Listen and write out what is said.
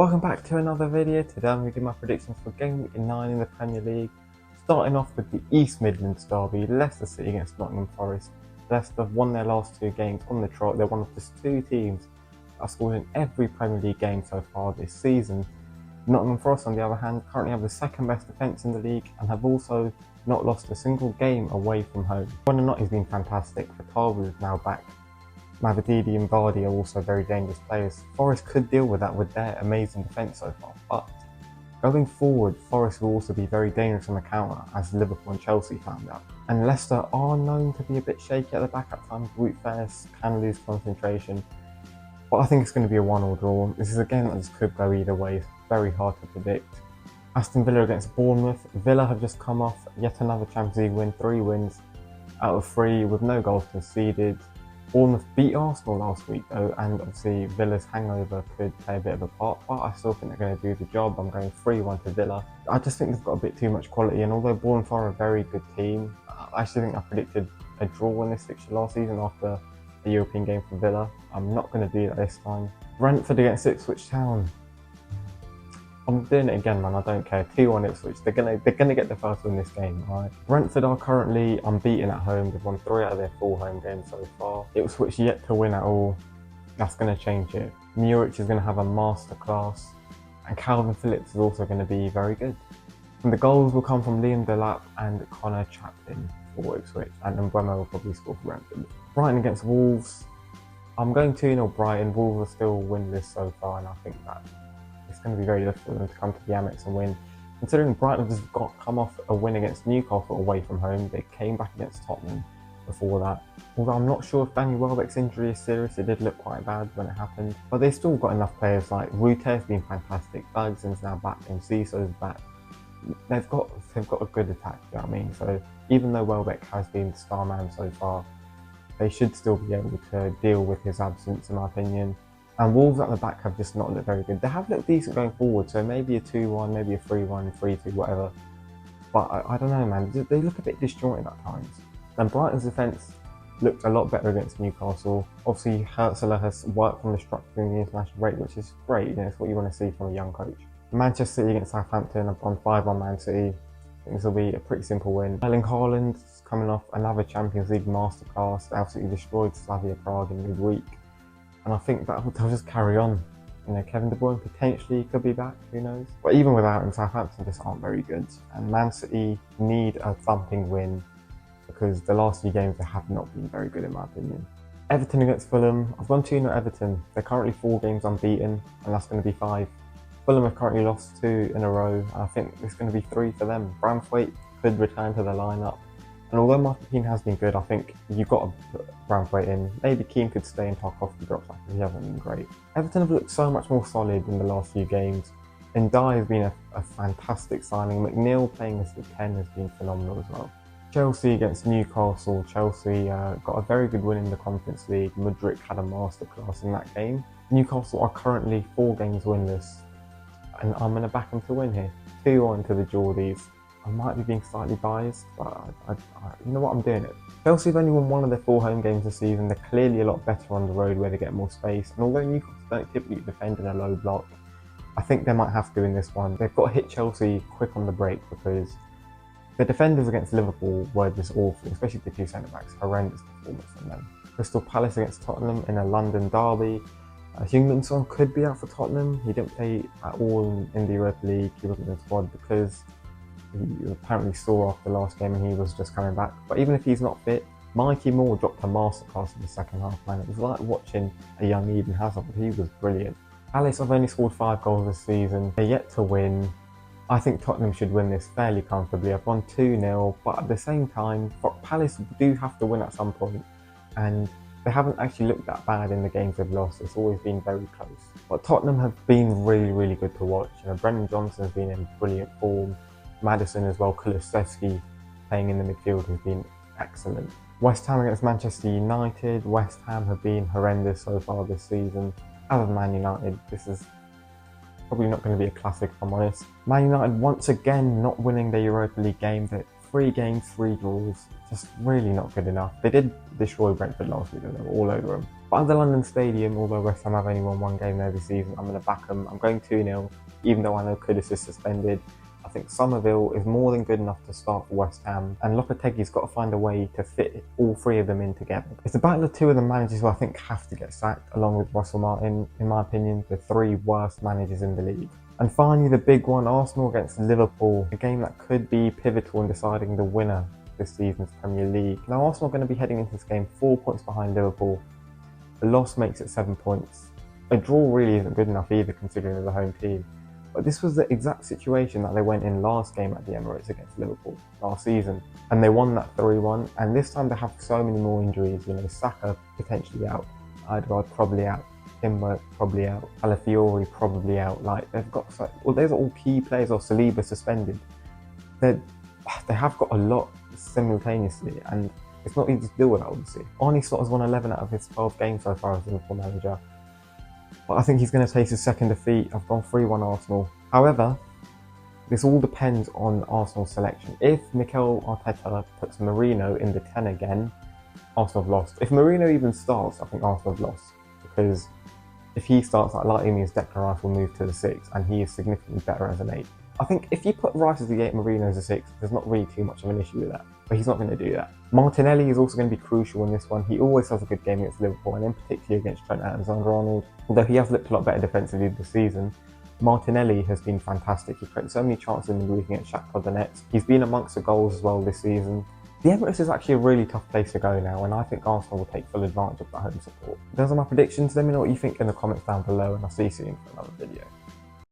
Welcome back to another video. Today I'm going to do my predictions for Game Week 9 in the Premier League. Starting off with the East Midlands derby, Leicester City against Nottingham Forest. Leicester have won their last two games on the trot. They're one of just two teams that have scored in every Premier League game so far this season. Nottingham Forest, on the other hand, currently have the second best defence in the league and have also not lost a single game away from home. Whether or not he's been fantastic, Fatawa is now back. Mavididi and Vardy are also very dangerous players. Forest could deal with that with their amazing defence so far, but going forward, Forest will also be very dangerous on the counter, as Liverpool and Chelsea found out. And Leicester are known to be a bit shaky at the back at times. Root Fairs can lose concentration, but I think it's going to be a 1-1 draw. This is a game that just could go either way. It's very hard to predict. Aston Villa against Bournemouth. Villa have just come off yet another Champions League win, 3 wins out of 3 with no goals conceded. Bournemouth beat Arsenal last week though, and obviously Villa's hangover could play a bit of a part, but I still think they're going to do the job. I'm going 3-1 to Villa. I just think they've got a bit too much quality, and although Bournemouth are a very good team, I actually think I predicted a draw in this fixture last season after a European game for Villa. I'm not going to do that this time. Brentford against Ipswich Town. I'm doing it again, man. I don't care. 2-1 Ipswich. They're gonna get the first win this game, alright? Brentford are currently unbeaten at home. They've won 3 out of their 4 home games so far. Ipswich yet to win at all. That's gonna change it. Muric is gonna have a masterclass, and Calvin Phillips is also gonna be very good. And the goals will come from Liam Delap and Connor Chaplin for Ipswich, and Mbeumo will probably score for Brentford. Brighton against Wolves. I'm going 2-0 Brighton. Wolves are still winless so far, and I think that it's going to be very difficult for them to come to the Amex and win. Considering Brighton have just come off a win against Newcastle away from home, they came back against Tottenham before that. Although I'm not sure if Danny Welbeck's injury is serious, it did look quite bad when it happened. But they've still got enough players, like Ruter's been fantastic, Bergson's now back, and Cisso's back. They've got a good attack, you know what I mean? So even though Welbeck has been the star man so far, they should still be able to deal with his absence, in my opinion. And Wolves at the back have just not looked very good. They have looked decent going forward, so maybe a 2-1, maybe a 3-1, 3-2, whatever. But I don't know, man. They look a bit disjointed at times. And Brighton's defence looked a lot better against Newcastle. Obviously, Hertzler has worked on the structure in the international break, which is great. You know, it's what you want to see from a young coach. Manchester City against Southampton. I've gone 5-1 Man City. I think this will be a pretty simple win. Erling Haaland is coming off another Champions League masterclass. They absolutely destroyed Slavia Prague in midweek. And I think they'll just carry on. You know, Kevin De Bruyne potentially could be back, who knows? But even without him, Southampton just aren't very good. And Man City need a thumping win because the last few games they have not been very good in my opinion. Everton against Fulham. I've gone 2-0 Everton. They're currently 4 games unbeaten, and that's going to be 5. Fulham have currently lost 2 in a row, and I think it's going to be 3 for them. Braithwaite could return to the lineup. And although Martin Keane has been good, I think you've got to put Braithwaite in. Maybe Keane could stay and Tarkowski drops back because he hasn't been great. Everton have looked so much more solid in the last few games. Ndiaye has been a fantastic signing. McNeil playing as the 10 has been phenomenal as well. Chelsea against Newcastle. Chelsea got a very good win in the Conference League. Mudryk had a masterclass in that game. Newcastle are currently 4 games winless, and I'm going to back them to win here. 2-1 to the Geordies. I might be being slightly biased, but you know what, I'm doing it. Chelsea have only won 1 of their 4 home games this season. They're clearly a lot better on the road where they get more space. And although Newcastle don't typically defend in a low block, I think they might have to in this one. They've got to hit Chelsea quick on the break because the defenders against Liverpool were just awful, especially the 2 centre-backs. Horrendous performance from them. Crystal Palace against Tottenham in a London derby. Heung-min Son could be out for Tottenham. He didn't play at all in the Europa League. He wasn't in the squad because he apparently saw after the last game and he was just coming back. But even if he's not fit, Mikey Moore dropped a masterclass in the second half, man. It was like watching a young Eden Hazard. He was brilliant. Palace have only scored 5 goals this season. They're yet to win. I think Tottenham should win this fairly comfortably. I've won 2-0, but at the same time, Palace do have to win at some point, and they haven't actually looked that bad in the games they've lost. It's always been very close. But Tottenham have been really, really good to watch. You know, Brendan Johnson's been in brilliant form. Maddison as well. Kulusevski playing in the midfield has been excellent. West Ham against Manchester United. West Ham have been horrendous so far this season. Other than Man United, this is probably not going to be a classic if I'm honest. Man United once again not winning their Europa League game. They're 3 games, 3 draws, just really not good enough. They did destroy Brentford last week, and they were all over them. But at the London Stadium, although West Ham have only won 1 game there this season, I'm going to back them. I'm going 2-0, even though I know Kudus is suspended. I think Somerville is more than good enough to start for West Ham, and Lopetegui's got to find a way to fit all 3 of them in together. It's a battle of 2 of the managers who I think have to get sacked, along with Russell Martin, in my opinion, the 3 worst managers in the league. And finally, the big one, Arsenal against Liverpool, a game that could be pivotal in deciding the winner this season's Premier League. Now, Arsenal are going to be heading into this game 4 points behind Liverpool. A loss makes it 7 points. A draw really isn't good enough either, considering they're the home team. But this was the exact situation that they went in last game at the Emirates against Liverpool last season. And they won that 3-1. And this time they have so many more injuries. You know, Saka potentially out, Ødegaard probably out, Timber probably out, Alafiori probably out. Like, they've got, well, those are all key players, or Saliba suspended. They have got a lot simultaneously, and it's not easy to deal with that, obviously. Arne Slot has won 11 out of his 12 games so far as Liverpool manager. But I think he's going to take his second defeat. I've gone 3-1 Arsenal. However, this all depends on Arsenal's selection. If Mikel Arteta puts Marino in the 10 again, Arsenal have lost. If Marino even starts, I think Arsenal have lost. Because if he starts, that likely means Declan Rice will move to the 6, and he is significantly better as an 8. I think if you put Rice as the 8, Marino as a 6, there's not really too much of an issue with that. But he's not going to do that. Martinelli is also going to be crucial in this one. He always has a good game against Liverpool, and in particular against Trent Alexander-Arnold. Although he has looked a lot better defensively this season, Martinelli has been fantastic. He created so many chances in the week against Shakhtar Donetsk. He's been amongst the goals as well this season. The Emirates is actually a really tough place to go now, and I think Arsenal will take full advantage of that home support. Those are my predictions. Let me know what you think in the comments down below, and I'll see you soon for another video.